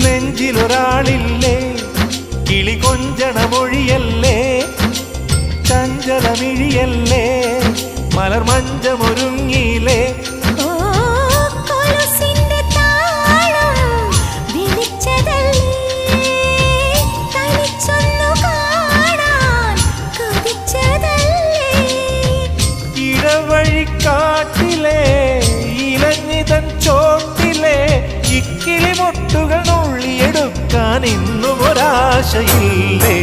നെഞ്ചിലൊരാളില്ലേ കിളി കൊഞ്ചണ മൊഴിയല്ലേ ചഞ്ചലമിഴിയല്ലേ മലർമഞ്ചമൊരുങ്ങിയില്ലേ ഇടവഴിക്കാട്ടിലെ ഇലഞ്ഞിതൻ ചോട്ടിലെ ഇക്കിളി മൊട്ടുകൾ നുള്ളിയെടുക്കാൻ ഇന്നും ഒരാശയില്ലേ